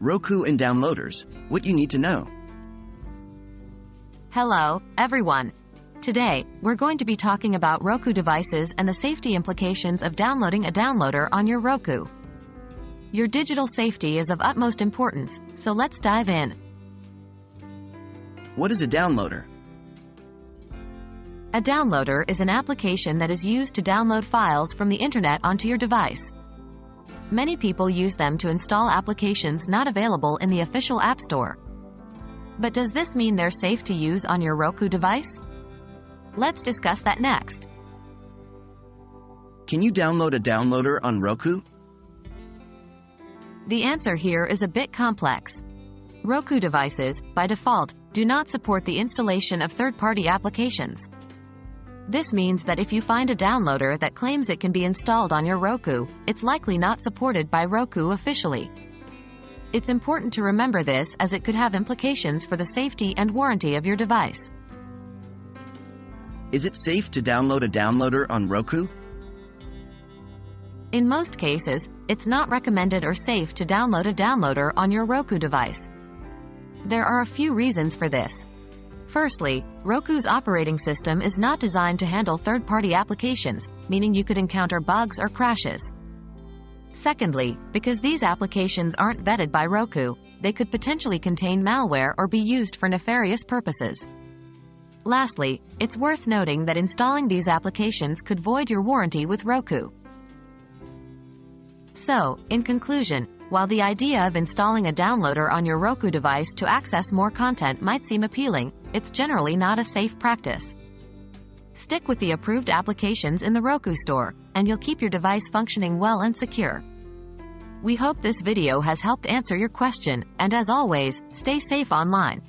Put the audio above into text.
Roku and downloaders, what you need to know. Hello, everyone. Today, we're going to be talking about Roku devices and the safety implications of downloading a downloader on your Roku. Your digital safety is of utmost importance, so let's dive in. What is a downloader? A downloader is an application that is used to download files from the internet onto your device. Many people use them to install applications not available in the official App Store. But does this mean they're safe to use on your Roku device? Let's discuss that next. Can you download a downloader on Roku? The answer here is a bit complex. Roku devices, by default, do not support the installation of third-party applications. This means that if you find a downloader that claims it can be installed on your Roku, it's likely not supported by Roku officially. It's important to remember this as it could have implications for the safety and warranty of your device. Is it safe to download a downloader on Roku? In most cases, it's not recommended or safe to download a downloader on your Roku device. There are a few reasons for this. Firstly, Roku's operating system is not designed to handle third-party applications, meaning you could encounter bugs or crashes. Secondly, because these applications aren't vetted by Roku, they could potentially contain malware or be used for nefarious purposes. Lastly, it's worth noting that installing these applications could void your warranty with Roku. So, in conclusion, while the idea of installing a downloader on your Roku device to access more content might seem appealing, it's generally not a safe practice. Stick with the approved applications in the Roku store, and you'll keep your device functioning well and secure. We hope this video has helped answer your question, and as always, stay safe online.